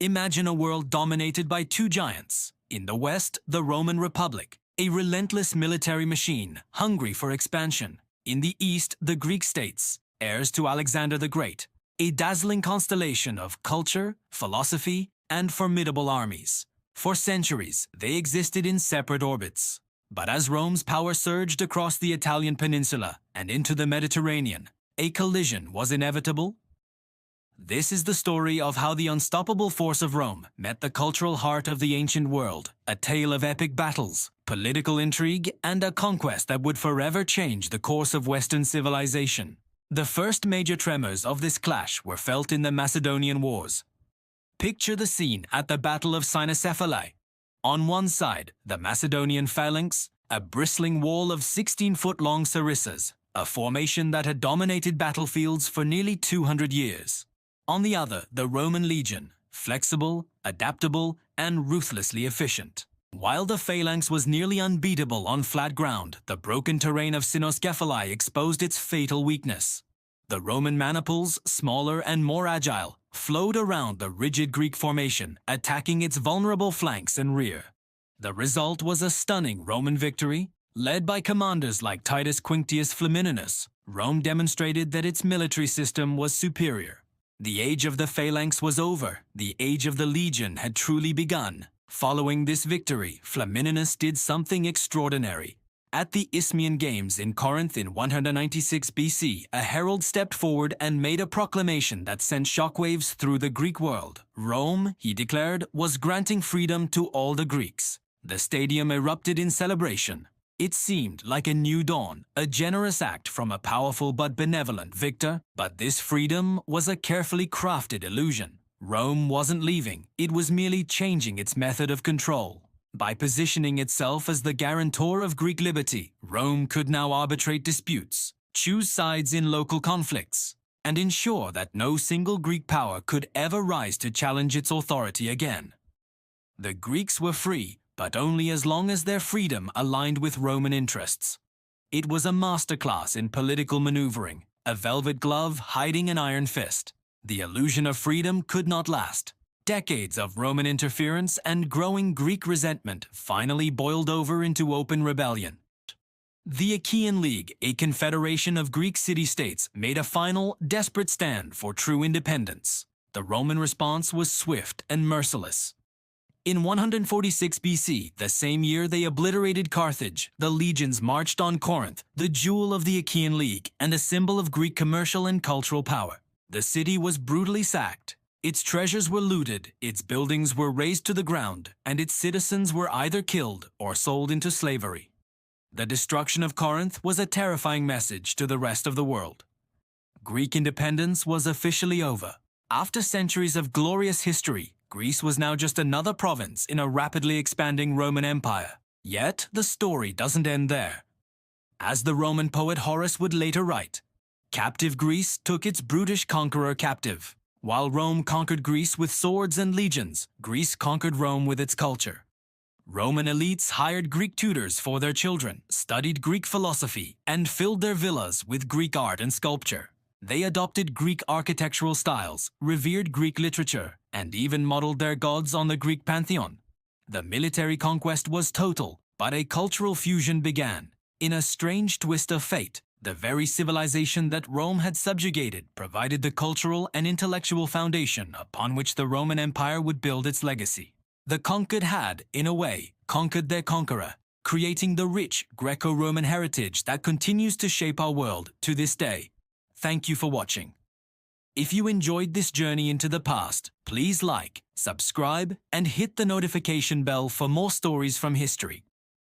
Imagine a world dominated by two giants. In the West, the Roman Republic, a relentless military machine, hungry for expansion. In the East, the Greek states, heirs to Alexander the Great, a dazzling constellation of culture, philosophy, and formidable armies. For centuries, they existed in separate orbits. But as Rome's power surged across the Italian peninsula and into the Mediterranean, a collision was inevitable. This is the story of how the unstoppable force of Rome met the cultural heart of the ancient world, a tale of epic battles, political intrigue, and a conquest that would forever change the course of Western civilization. The first major tremors of this clash were felt in the Macedonian Wars. Picture the scene at the Battle of Cynocephalae. On one side, the Macedonian phalanx, a bristling wall of 16-foot-long sarissas, a formation that had dominated battlefields for nearly 200 years. On the other, the Roman legion, flexible, adaptable, and ruthlessly efficient. While the phalanx was nearly unbeatable on flat ground, the broken terrain of Cynoscephalae exposed its fatal weakness. The Roman maniples, smaller and more agile, flowed around the rigid Greek formation, attacking its vulnerable flanks and rear. The result was a stunning Roman victory. Led by commanders like Titus Quinctius Flamininus, Rome demonstrated that its military system was superior. The age of the phalanx was over. The age of the legion had truly begun. Following this victory, Flamininus did something extraordinary. At the Isthmian Games in Corinth in 196 BC, a herald stepped forward and made a proclamation that sent shockwaves through the Greek world. Rome, he declared, was granting freedom to all the Greeks. The stadium erupted in celebration. It seemed like a new dawn, a generous act from a powerful but benevolent victor. But this freedom was a carefully crafted illusion. Rome wasn't leaving, it was merely changing its method of control. By positioning itself as the guarantor of Greek liberty, Rome could now arbitrate disputes, choose sides in local conflicts, and ensure that no single Greek power could ever rise to challenge its authority again. The Greeks were free, but only as long as their freedom aligned with Roman interests. It was a masterclass in political maneuvering, a velvet glove hiding an iron fist. The illusion of freedom could not last. Decades of Roman interference and growing Greek resentment finally boiled over into open rebellion. The Achaean League, a confederation of Greek city-states, made a final, desperate stand for true independence. The Roman response was swift and merciless. In 146 BC, the same year they obliterated Carthage, the legions marched on Corinth, the jewel of the Achaean League and a symbol of Greek commercial and cultural power. The city was brutally sacked. Its treasures were looted, its buildings were razed to the ground, and its citizens were either killed or sold into slavery. The destruction of Corinth was a terrifying message to the rest of the world. Greek independence was officially over. After centuries of glorious history, Greece was now just another province in a rapidly expanding Roman Empire. Yet, the story doesn't end there. As the Roman poet Horace would later write, "Captive Greece took its brutish conqueror captive." While Rome conquered Greece with swords and legions, Greece conquered Rome with its culture. Roman elites hired Greek tutors for their children, studied Greek philosophy, and filled their villas with Greek art and sculpture. They adopted Greek architectural styles, revered Greek literature, and even modeled their gods on the Greek pantheon. The military conquest was total, but a cultural fusion began. In a strange twist of fate, the very civilization that Rome had subjugated provided the cultural and intellectual foundation upon which the Roman Empire would build its legacy. The conquered had, in a way, conquered their conqueror, creating the rich Greco-Roman heritage that continues to shape our world to this day. Thank you for watching. If you enjoyed this journey into the past, please like, subscribe, and hit the notification bell for more stories from history.